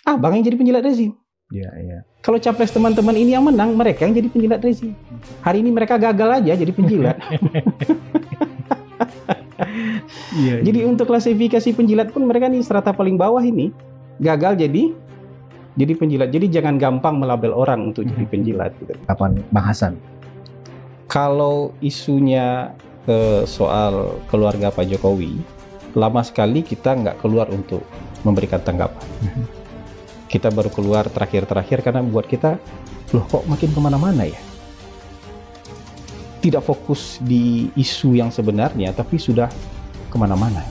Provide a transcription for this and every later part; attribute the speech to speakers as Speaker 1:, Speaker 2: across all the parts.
Speaker 1: abang yang jadi penjilat rezim.
Speaker 2: Iya, iya.
Speaker 1: Kalau capres teman-teman ini yang menang, mereka yang jadi penjilat rezim. Hari ini mereka gagal aja jadi penjilat.
Speaker 2: Iya,
Speaker 1: Jadi
Speaker 2: iya.
Speaker 1: untuk klasifikasi penjilat pun mereka nih strata paling bawah ini gagal jadi penjilat. Jadi jangan gampang melabel orang untuk jadi penjilat. Gitu.
Speaker 2: Kapan bahasan?
Speaker 1: Kalau isunya soal keluarga Pak Jokowi, lama sekali kita nggak keluar untuk memberikan tanggapan. Kita baru keluar terakhir-terakhir karena buat kita, loh kok makin kemana-mana ya? Tidak fokus di isu yang sebenarnya, tapi sudah kemana-mana.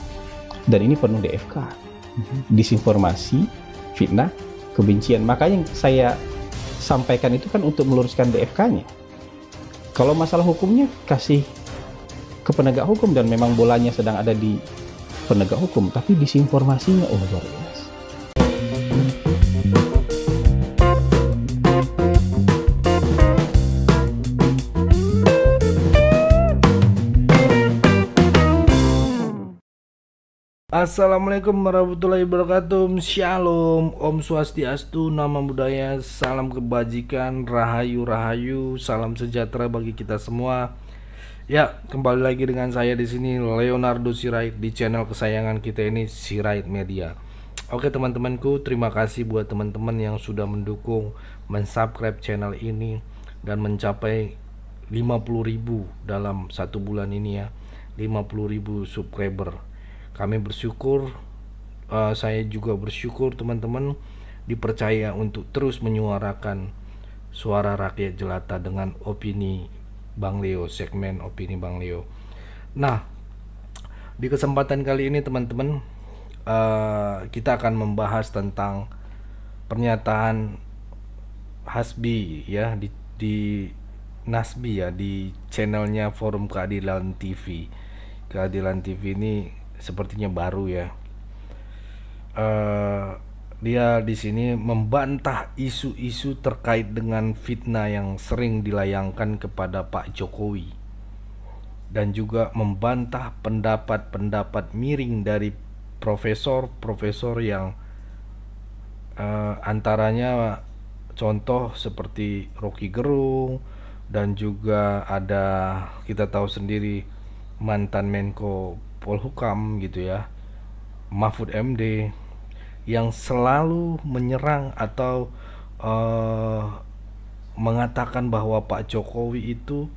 Speaker 1: Dan ini penuh DFK, disinformasi, fitnah, kebencian. Makanya yang saya sampaikan itu kan untuk meluruskan DFK-nya. Kalau masalah hukumnya, kasih ke penegak hukum, dan memang bolanya sedang ada di penegak hukum, tapi disinformasinya, oh luar biasa.
Speaker 3: Assalamualaikum warahmatullahi wabarakatuh. Shalom, Om Swastiastu, Namo Buddhaya, salam kebajikan, rahayu rahayu, salam sejahtera bagi kita semua. Ya, kembali lagi dengan saya di sini Leonardo Sirait di channel kesayangan kita ini, Sirait Media. Oke teman-temanku, terima kasih buat teman-teman yang sudah mendukung, mensubscribe channel ini dan mencapai 50.000 dalam satu bulan ini ya. 50.000 subscriber. Kami bersyukur, saya juga bersyukur teman-teman dipercaya untuk terus menyuarakan suara rakyat jelata dengan opini Bang Leo, segmen opini Bang Leo. Nah, di kesempatan kali ini teman-teman, kita akan membahas tentang pernyataan Hasbi ya di Nasbi ya, di channelnya Forum Keadilan TV. Keadilan TV ini sepertinya baru ya. Dia di sini membantah isu-isu terkait dengan fitnah yang sering dilayangkan kepada Pak Jokowi, dan juga membantah pendapat-pendapat miring dari profesor-profesor yang antaranya contoh seperti Rocky Gerung, dan juga ada, kita tahu sendiri, mantan Menko Polhukam gitu ya, Mahfud MD, yang selalu menyerang atau mengatakan bahwa Pak Jokowi itu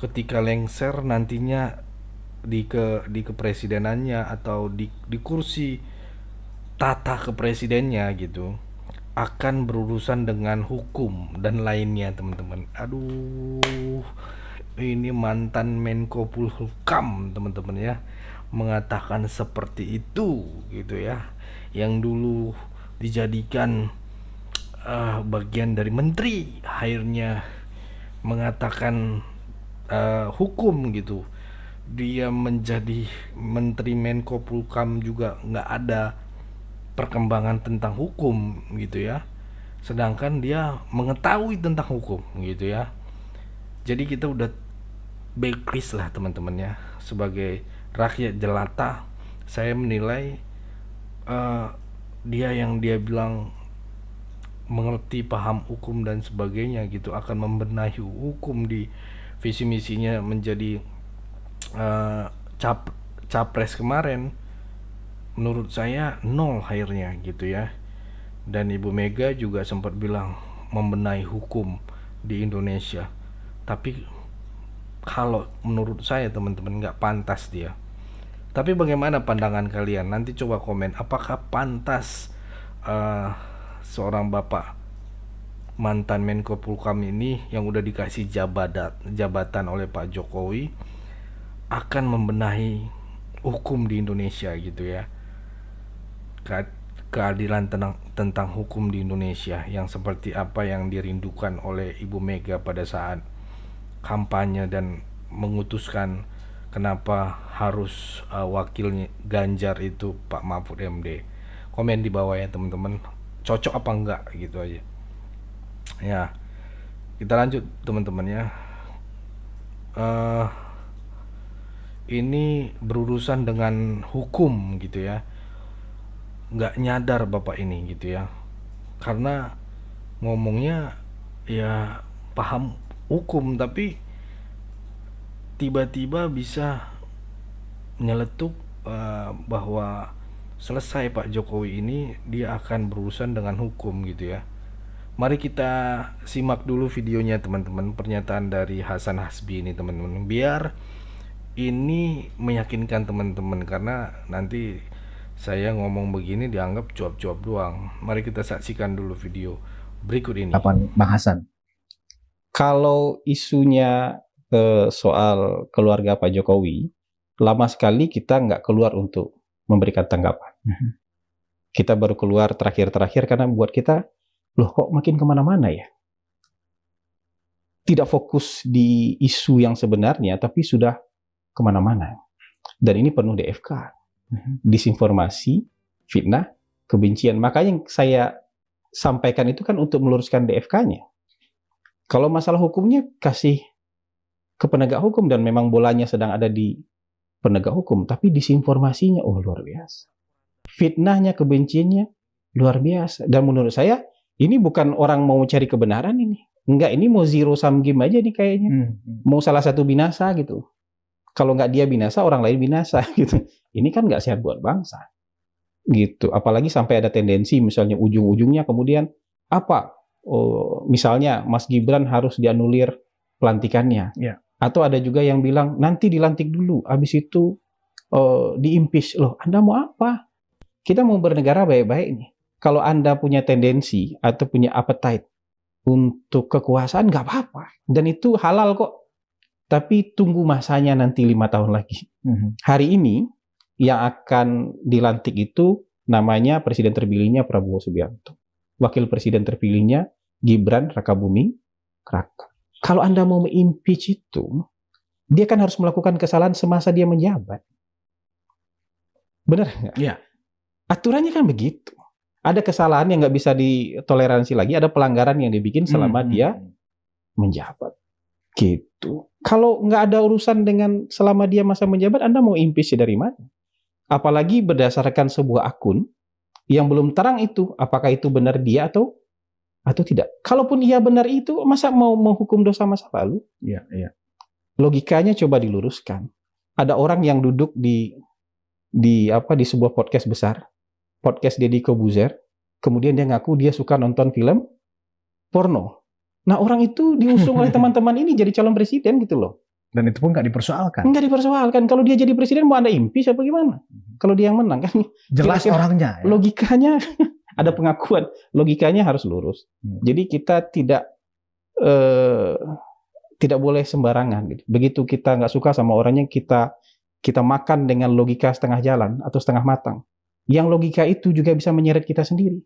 Speaker 3: ketika lengser nantinya di kepresidenannya atau di kursi tata kepresidennya gitu akan berurusan dengan hukum dan lainnya teman-teman. Aduh, ini mantan Menko Polhukam teman-teman ya, mengatakan seperti itu gitu ya, yang dulu dijadikan bagian dari menteri akhirnya mengatakan hukum gitu. Dia menjadi menteri Menko Polhukam juga nggak ada perkembangan tentang hukum gitu ya, sedangkan dia mengetahui tentang hukum gitu ya. Jadi kita udah backlist lah teman-teman ya. Sebagai rakyat jelata, saya menilai dia yang dia bilang mengerti, paham hukum dan sebagainya gitu, akan membenahi hukum di visi misinya menjadi capres kemarin, menurut saya nol akhirnya gitu ya. Dan Ibu Mega juga sempat bilang membenahi hukum di Indonesia, tapi kalau menurut saya teman-teman nggak pantas dia. Tapi bagaimana pandangan kalian? Nanti coba komen, apakah pantas seorang bapak mantan Menko Polhukam ini yang udah dikasih jabatan oleh Pak Jokowi akan membenahi hukum di Indonesia gitu ya. Keadilan tentang hukum di Indonesia yang seperti apa yang dirindukan oleh Ibu Mega pada saat kampanye dan mengutuskan kenapa harus wakilnya Ganjar itu Pak Mahfud MD. Komen di bawah ya teman-teman, cocok apa enggak gitu aja ya. Kita lanjut teman-teman ya. Ini berurusan dengan hukum gitu ya, nggak nyadar bapak ini gitu ya. karena ngomongnya ya paham hukum, tapi tiba-tiba bisa nyeletuk bahwa selesai Pak Jokowi ini dia akan berurusan dengan hukum gitu ya. Mari kita simak dulu videonya teman-teman, pernyataan dari Hasan Hasbi ini teman-teman, biar ini meyakinkan teman-teman, karena nanti saya ngomong begini dianggap cuap-cuap doang. Mari kita saksikan dulu video berikut ini.
Speaker 2: Kapan Bang Hasan?
Speaker 1: Kalau isunya soal keluarga Pak Jokowi, lama sekali kita nggak keluar untuk memberikan tanggapan. Kita baru keluar terakhir-terakhir karena buat kita, loh kok makin kemana-mana ya? Tidak fokus di isu yang sebenarnya, tapi sudah kemana-mana. Dan ini penuh DFK. Disinformasi, fitnah, kebencian. Makanya yang saya sampaikan itu kan untuk meluruskan DFK-nya. Kalau masalah hukumnya, kasih ke penegak hukum, dan memang bolanya sedang ada di penegak hukum. Tapi disinformasinya, oh luar biasa. Fitnahnya, kebenciannya, luar biasa. Dan menurut saya, ini bukan orang mau cari kebenaran ini. Enggak, ini mau zero sum game aja nih kayaknya. Mau salah satu binasa gitu. Kalau nggak dia binasa, orang lain binasa gitu. Ini kan nggak sehat buat bangsa. Gitu. Apalagi sampai ada tendensi misalnya ujung-ujungnya kemudian apa? Oh, misalnya Mas Gibran harus dianulir pelantikannya.
Speaker 2: Ya.
Speaker 1: Atau ada juga yang bilang nanti dilantik dulu, habis itu di-impeach. Loh, Anda mau apa? Kita mau bernegara baik-baik nih. Kalau Anda punya tendensi atau punya appetite untuk kekuasaan, nggak apa-apa. Dan itu halal kok. Tapi tunggu masanya nanti 5 tahun lagi. Hari ini yang akan dilantik itu namanya presiden terpilihnya Prabowo Subianto. Wakil presiden terpilihnya Gibran Rakabuming Raka. Kalau Anda mau me-impeach itu, dia kan harus melakukan kesalahan semasa dia menjabat. Benar nggak?
Speaker 2: Iya.
Speaker 1: Aturannya kan begitu. Ada kesalahan yang nggak bisa ditoleransi lagi, ada pelanggaran yang dibikin selama dia menjabat. Gitu. Kalau nggak ada urusan dengan selama dia masa menjabat, Anda mau impeach dari mana? Apalagi berdasarkan sebuah akun yang belum terang itu, apakah itu benar dia atau tidak. Kalaupun ia benar itu, masa mau menghukum dosa masa lalu?
Speaker 2: Iya, iya.
Speaker 1: Logikanya coba diluruskan. Ada orang yang duduk di sebuah podcast besar, podcast Deddy Corbuzier, kemudian dia ngaku dia suka nonton film porno. Nah, orang itu diusung oleh teman-teman ini jadi calon presiden gitu loh.
Speaker 2: Dan itu pun nggak dipersoalkan.
Speaker 1: Nggak dipersoalkan. Kalau dia jadi presiden mau Anda impeach apa gimana? Kalau dia yang menang kan
Speaker 2: Jelas
Speaker 1: kira-kira
Speaker 2: orangnya. Ya?
Speaker 1: Logikanya ada pengakuan. Logikanya harus lurus. Jadi kita tidak boleh sembarangan gitu. Begitu kita nggak suka sama orangnya, kita makan dengan logika setengah jalan atau setengah matang. Yang logika itu juga bisa menyeret kita sendiri.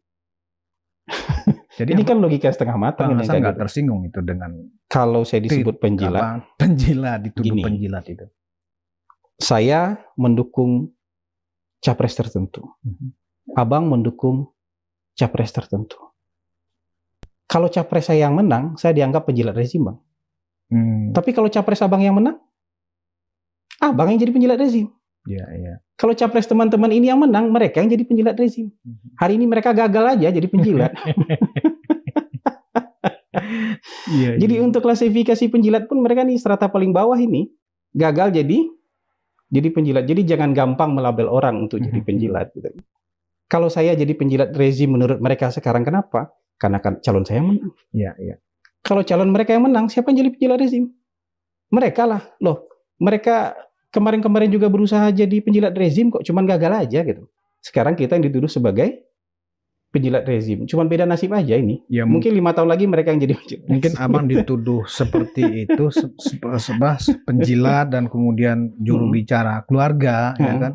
Speaker 1: Jadi ini kan logika setengah matang.
Speaker 2: Bang Hasan nggak tersinggung itu dengan
Speaker 1: kalau saya disebut penjilat.
Speaker 2: Dituduh
Speaker 1: gini,
Speaker 2: penjilat itu.
Speaker 1: Saya mendukung capres tertentu. Abang mendukung capres tertentu. Kalau capres saya yang menang, saya dianggap penjilat rezim, Bang. Tapi kalau capres abang yang menang, abang yang jadi penjilat rezim.
Speaker 2: Iya, iya.
Speaker 1: Kalau capres teman-teman ini yang menang, mereka yang jadi penjilat rezim. Hari ini mereka gagal aja jadi penjilat. Jadi untuk klasifikasi penjilat pun mereka nih strata paling bawah ini gagal jadi penjilat. Jadi jangan gampang melabel orang untuk jadi penjilat. Gitu. Kalau saya jadi penjilat rezim menurut mereka sekarang, kenapa? Karena kan calon saya menang.
Speaker 2: Iya, iya.
Speaker 1: Kalau calon mereka yang menang, siapa yang jadi penjilat rezim? Mereka lah. Loh, mereka kemarin-kemarin juga berusaha jadi penjilat rezim kok, cuman gagal aja gitu. Sekarang kita yang dituduh sebagai penjilat rezim, cuman beda nasib aja ini. Ya, mungkin 5 tahun lagi mereka yang jadi penjilat.
Speaker 2: Mungkin abang dituduh seperti itu, penjilat dan kemudian juru bicara keluarga, ya kan?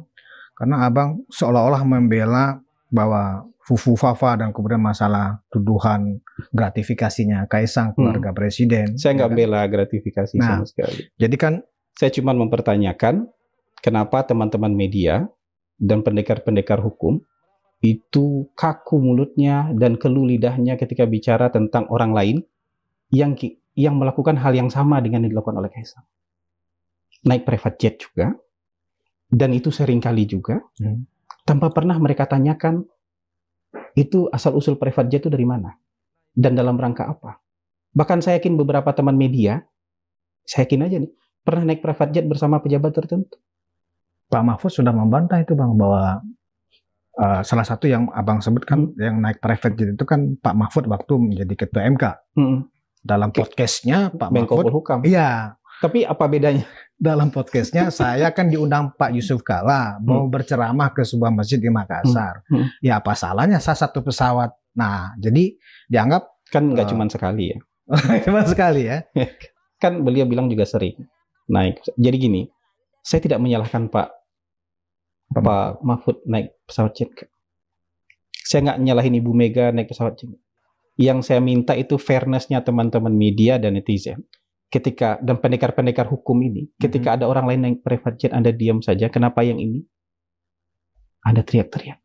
Speaker 2: Karena abang seolah-olah membela bahwa Fufu Fafa dan kemudian masalah tuduhan gratifikasinya Kaisang keluarga presiden.
Speaker 1: Saya nggak bela gratifikasi sama sekali.
Speaker 2: Jadi kan
Speaker 1: saya cuma mempertanyakan kenapa teman-teman media dan pendekar-pendekar hukum itu kaku mulutnya dan keluh lidahnya ketika bicara tentang orang lain yang melakukan hal yang sama dengan yang dilakukan oleh Kaisang. Naik private jet juga, dan itu sering kali juga, tanpa pernah mereka tanyakan Itu asal-usul private jet itu dari mana? Dan dalam rangka apa? Bahkan saya yakin beberapa teman media, saya yakin aja nih, pernah naik private jet bersama pejabat tertentu.
Speaker 2: Pak Mahfud sudah membantah itu Bang, bahwa salah satu yang Abang sebut kan yang naik private jet itu kan Pak Mahfud waktu menjadi ketua MK. Dalam podcastnya Pak
Speaker 1: Menko
Speaker 2: Mahfud,
Speaker 1: Polhukam.
Speaker 2: iya.
Speaker 1: Tapi apa bedanya?
Speaker 2: Dalam podcastnya saya kan diundang Pak Yusuf Kala mau berceramah ke sebuah masjid di Makassar. Ya apa salahnya saya satu pesawat. Nah jadi dianggap
Speaker 1: kan nggak cuma sekali ya.
Speaker 2: Cuma sekali ya.
Speaker 1: Kan beliau bilang juga sering naik. Jadi gini, saya tidak menyalahkan Pak Mahfud naik pesawat jet. Saya nggak nyalahin Ibu Mega naik pesawat jet. Yang saya minta itu fairness-nya teman-teman media dan netizen. Ketika dan pendekar-pendekar hukum ini, ketika ada orang lain naik private jet, Anda diam saja. Kenapa yang ini Anda teriak-teriak?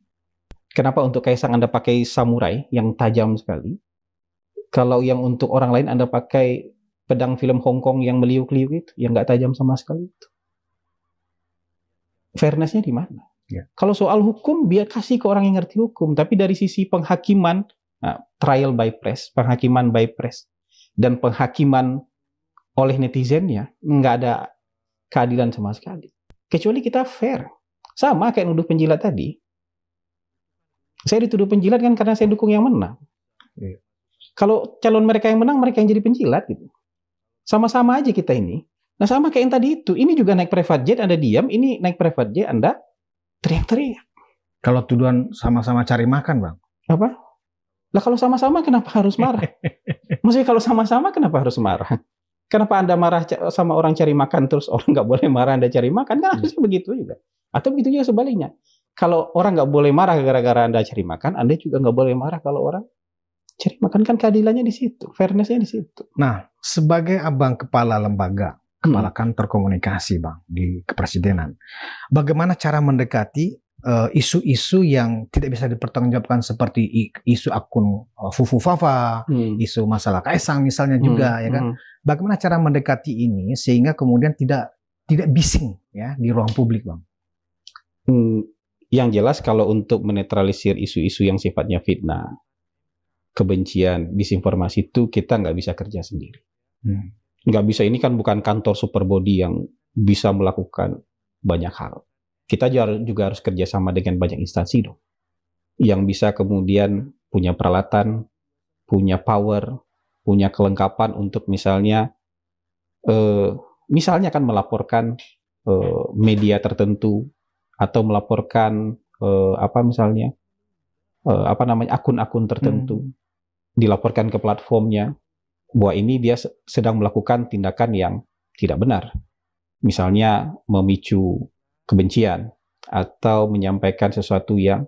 Speaker 1: Kenapa untuk Kaisang Anda pakai samurai yang tajam sekali? Kalau yang untuk orang lain Anda pakai pedang film Hong Kong yang meliuk-liuk itu, yang nggak tajam sama sekali itu. Fairness-nya di mana?
Speaker 2: Ya.
Speaker 1: Kalau soal hukum, biar kasih ke orang yang ngerti hukum. Tapi dari sisi penghakiman, trial by press, penghakiman by press, dan penghakiman oleh netizennya, nggak ada keadilan sama sekali. Kecuali kita fair. Sama kayak nuduh penjilat tadi. Saya dituduh penjilat kan karena saya dukung yang menang.
Speaker 2: Ya.
Speaker 1: Kalau calon mereka yang menang, mereka yang jadi penjilat gitu. Sama-sama aja kita ini. Nah sama kayak yang tadi itu. Ini juga naik private jet, Anda diam. Ini naik private jet, Anda teriak-teriak.
Speaker 2: Kalau tuduhan sama-sama cari makan, Bang.
Speaker 1: Apa? Lah kalau sama-sama kenapa harus marah? Maksudnya kalau sama-sama kenapa harus marah? Kenapa Anda marah sama orang cari makan, terus orang nggak boleh marah Anda cari makan? Kan harusnya begitu juga. Atau begitu juga sebaliknya. Kalau orang nggak boleh marah gara-gara Anda cari makan, Anda juga nggak boleh marah kalau orang cari makan. Kan keadilannya di situ, fairness-nya di situ.
Speaker 2: Nah, sebagai Abang kepala lembaga, kepala kantor komunikasi Bang di kepresidenan, bagaimana cara mendekati isu-isu yang tidak bisa dipertanggungjawabkan seperti isu akun Fufu Fafa, isu masalah Kaisang misalnya juga, ya kan? Bagaimana cara mendekati ini sehingga kemudian tidak bising ya di ruang publik, Bang?
Speaker 1: Yang jelas kalau untuk menetralisir isu-isu yang sifatnya fitnah, kebencian, disinformasi itu kita nggak bisa kerja sendiri. Nggak bisa, ini kan bukan kantor super body yang bisa melakukan banyak hal. Kita juga harus kerjasama dengan banyak instansi dong. Yang bisa kemudian punya peralatan, punya power, punya kelengkapan untuk misalnya kan melaporkan media tertentu atau melaporkan akun-akun tertentu, dilaporkan ke platformnya bahwa ini dia sedang melakukan tindakan yang tidak benar. Misalnya memicu kebencian atau menyampaikan sesuatu yang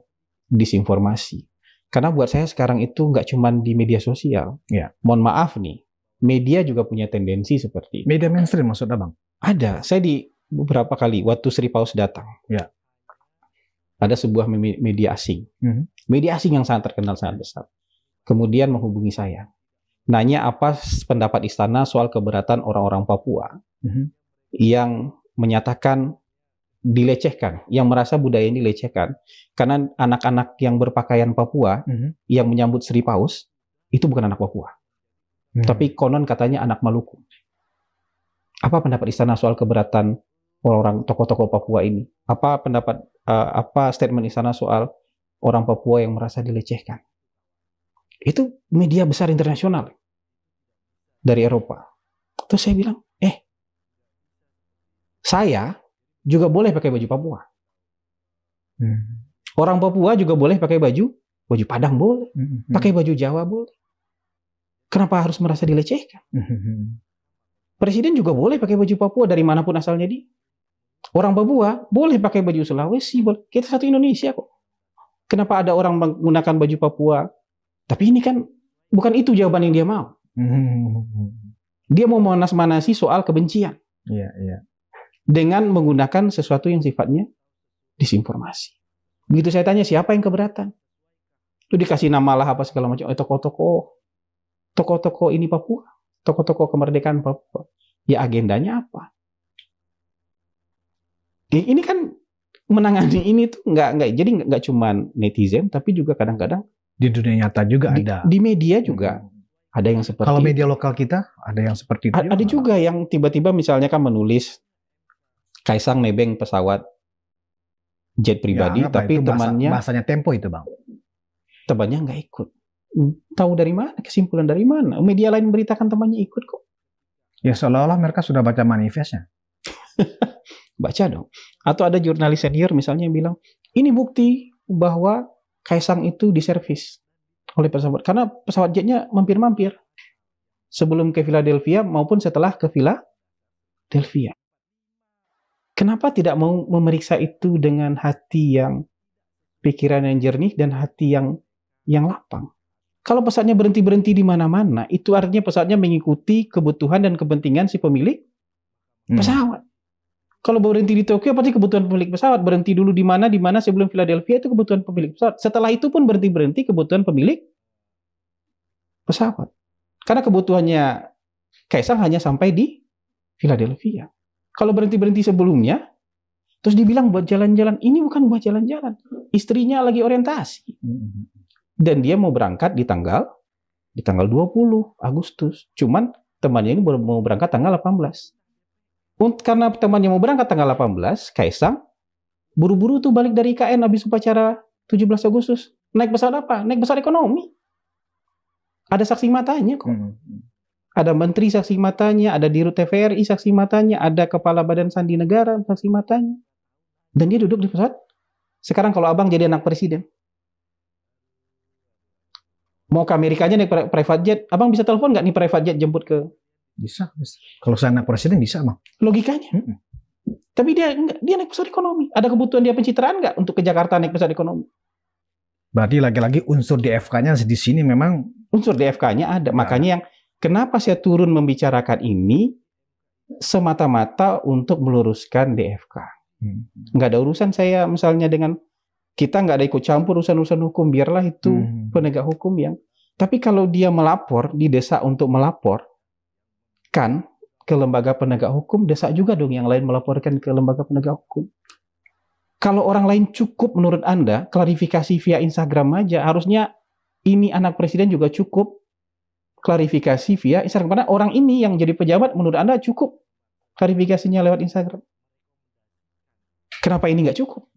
Speaker 1: disinformasi. Karena buat saya sekarang itu nggak cuma di media sosial.
Speaker 2: Ya.
Speaker 1: Mohon maaf nih, media juga punya tendensi seperti itu.
Speaker 2: Media mainstream maksudnya Bang?
Speaker 1: Ada. Saya di beberapa kali waktu Sri Paus datang.
Speaker 2: Ya.
Speaker 1: Ada sebuah media asing. Media asing yang sangat terkenal, sangat besar. Kemudian menghubungi saya. Nanya apa pendapat istana soal keberatan orang-orang Papua yang menyatakan dilecehkan, yang merasa budaya ini dilecehkan. Karena anak-anak yang berpakaian Papua yang menyambut Sri Paus itu bukan anak Papua. Tapi konon katanya anak Maluku. Apa pendapat istana soal keberatan orang tokoh-tokoh Papua ini? Apa pendapat statement istana soal orang Papua yang merasa dilecehkan? Itu media besar internasional dari Eropa. Terus saya bilang, saya juga boleh pakai baju Papua. Orang Papua juga boleh pakai baju Padang boleh, pakai baju Jawa boleh. Kenapa harus merasa dilecehkan? Presiden juga boleh pakai baju Papua dari manapun asalnya dia. Orang Papua boleh pakai baju Sulawesi, boleh. Kita satu Indonesia kok. Kenapa ada orang menggunakan baju Papua? Tapi ini kan bukan itu jawaban yang dia mau. Dia mau manas-manasi soal kebencian. Dengan menggunakan sesuatu yang sifatnya disinformasi. Begitu saya tanya siapa yang keberatan, itu dikasih nama lah apa segala macam. Tokoh-tokoh ini Papua, tokoh-tokoh kemerdekaan Papua. Ya agendanya apa? Ini kan menangani ini tuh nggak jadi nggak cuma netizen, tapi juga kadang-kadang
Speaker 2: Di dunia nyata juga ada.
Speaker 1: Di media juga ada yang seperti
Speaker 2: Kalau
Speaker 1: itu.
Speaker 2: media lokal kita ada yang seperti itu
Speaker 1: Ada juga yang tiba-tiba misalnya kan menulis Kaisang nebeng pesawat jet pribadi,
Speaker 2: Ya,
Speaker 1: tapi
Speaker 2: itu
Speaker 1: temannya
Speaker 2: bahasanya Tempo itu, Bang.
Speaker 1: temannya nggak ikut. Tahu dari mana? Kesimpulan dari mana? Media lain beritakan temannya ikut kok.
Speaker 2: Ya seolah-olah mereka sudah baca manifestnya.
Speaker 1: Baca dong. Atau ada jurnalis senior misalnya yang bilang, ini bukti bahwa Kaisang itu diservis oleh pesawat. Karena pesawat jetnya mampir-mampir. Sebelum ke Philadelphia maupun setelah ke Philadelphia. Kenapa tidak mau memeriksa itu dengan hati yang, pikiran yang jernih dan hati yang lapang? Kalau pesawatnya berhenti-berhenti di mana-mana, itu artinya pesawatnya mengikuti kebutuhan dan kepentingan si pemilik pesawat. Kalau berhenti di Tokyo, pasti kebutuhan pemilik pesawat. Berhenti dulu di mana sebelum Philadelphia, itu kebutuhan pemilik pesawat. Setelah itu pun berhenti kebutuhan pemilik pesawat. Karena kebutuhannya Kaisang hanya sampai di Philadelphia. Kalau berhenti sebelumnya, terus dibilang buat jalan-jalan, ini bukan buat jalan-jalan. Istrinya lagi orientasi. Dan dia mau berangkat di tanggal 20 Agustus. Cuman temannya ini baru mau berangkat tanggal 18. Karena temannya mau berangkat tanggal 18, Kaisang buru-buru tuh balik dari IKN habis upacara 17 Agustus. Naik pesawat apa? Naik pesawat ekonomi. Ada saksi matanya kok. Ada menteri saksi matanya, ada dirut TVRI saksi matanya, ada kepala Badan Sandi Negara saksi matanya. Dan dia duduk di pesawat. Sekarang kalau abang jadi anak presiden, mau ke Amerikanya naik private jet, abang bisa telepon nggak nih private jet jemput ke?
Speaker 2: Bisa. Kalau saya anak presiden bisa, Bang.
Speaker 1: Logikanya. Tapi dia naik pesawat ekonomi. Ada kebutuhan dia pencitraan nggak untuk ke Jakarta naik pesawat ekonomi?
Speaker 2: Berarti lagi-lagi unsur DFK-nya di sini memang.
Speaker 1: Unsur DFK-nya ada. Makanya yang kenapa saya turun membicarakan ini semata-mata untuk meluruskan DFK. Nggak ada urusan saya misalnya dengan, kita nggak ada ikut campur urusan-urusan hukum, biarlah itu penegak hukum yang. Tapi kalau dia melapor, didesak untuk melapor kan ke lembaga penegak hukum, desak juga dong yang lain melaporkan ke lembaga penegak hukum. Kalau orang lain cukup menurut Anda klarifikasi via Instagram aja, harusnya ini anak presiden juga cukup klarifikasi via Instagram. Karena orang ini yang jadi pejabat menurut Anda cukup klarifikasinya lewat Instagram. Kenapa ini nggak cukup?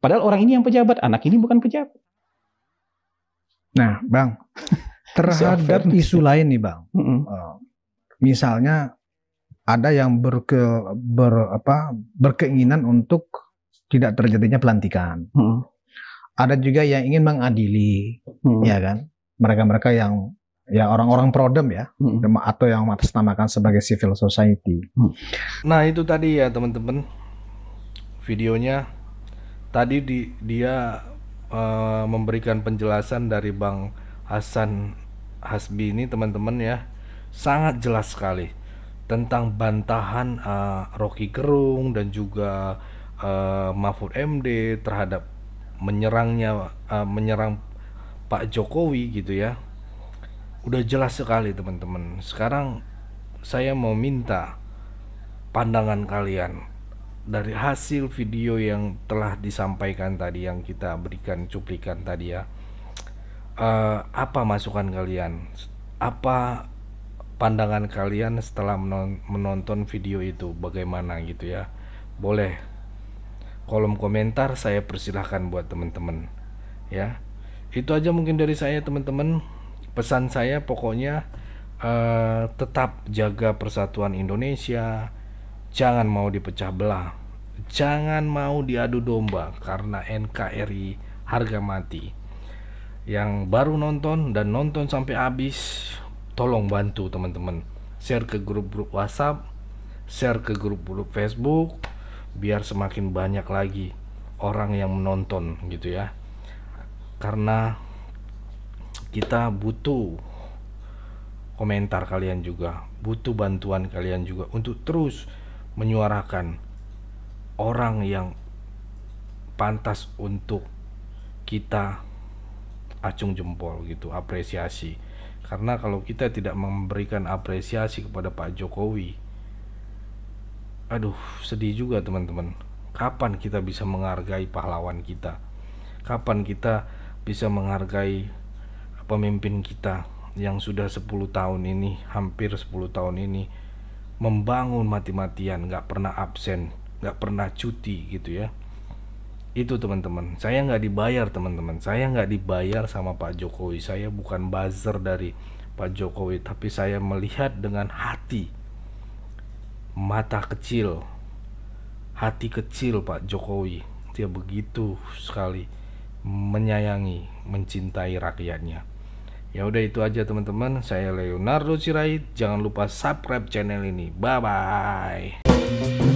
Speaker 1: Padahal orang ini yang pejabat, anak ini bukan pejabat.
Speaker 2: Nah, Bang, terhadap isu lain nih, Bang. Misalnya ada yang berkeinginan untuk tidak terjadinya pelantikan. Ada juga yang ingin mengadili, ya kan? Mereka-mereka yang ya orang-orang prodem ya, atau yang atasnamakan sebagai civil society.
Speaker 3: Nah, itu tadi ya teman-teman, videonya tadi dia memberikan penjelasan dari Bang Hasan Hasbi ini teman-teman ya, sangat jelas sekali tentang bantahan Rocky Gerung dan juga Mahfud MD terhadap menyerang Pak Jokowi gitu ya. Udah jelas sekali teman-teman. Sekarang saya mau minta pandangan kalian dari hasil video yang telah disampaikan tadi, yang kita berikan cuplikan tadi ya. Apa masukan kalian? Apa pandangan kalian setelah menonton video itu? Bagaimana gitu ya? Boleh kolom komentar saya persilahkan buat teman-teman ya. Itu aja mungkin dari saya teman-teman. Pesan saya pokoknya tetap jaga persatuan Indonesia. Jangan mau dipecah belah, jangan mau diadu domba, karena NKRI harga mati. Yang baru nonton dan nonton sampai habis, tolong bantu teman-teman, share ke grup-grup WhatsApp, share ke grup-grup Facebook, biar semakin banyak lagi orang yang menonton gitu ya. Karena kita butuh komentar kalian juga, butuh bantuan kalian juga untuk terus menyuarakan orang yang pantas untuk kita acung jempol gitu, apresiasi. Karena kalau kita tidak memberikan apresiasi kepada Pak Jokowi, aduh sedih juga teman-teman. Kapan kita bisa menghargai pahlawan kita? Kapan kita bisa menghargai pemimpin kita yang sudah 10 tahun ini, hampir 10 tahun ini membangun mati-matian, nggak pernah absen, nggak pernah cuti gitu ya. Itu teman-teman, saya nggak dibayar teman-teman, saya nggak dibayar sama Pak Jokowi, saya bukan buzzer dari Pak Jokowi, tapi saya melihat dengan hati, mata kecil, hati kecil Pak Jokowi. Dia begitu sekali menyayangi, mencintai rakyatnya. Ya udah itu aja teman-teman, saya Leonardo Sirait. Jangan lupa subscribe channel ini. Bye bye.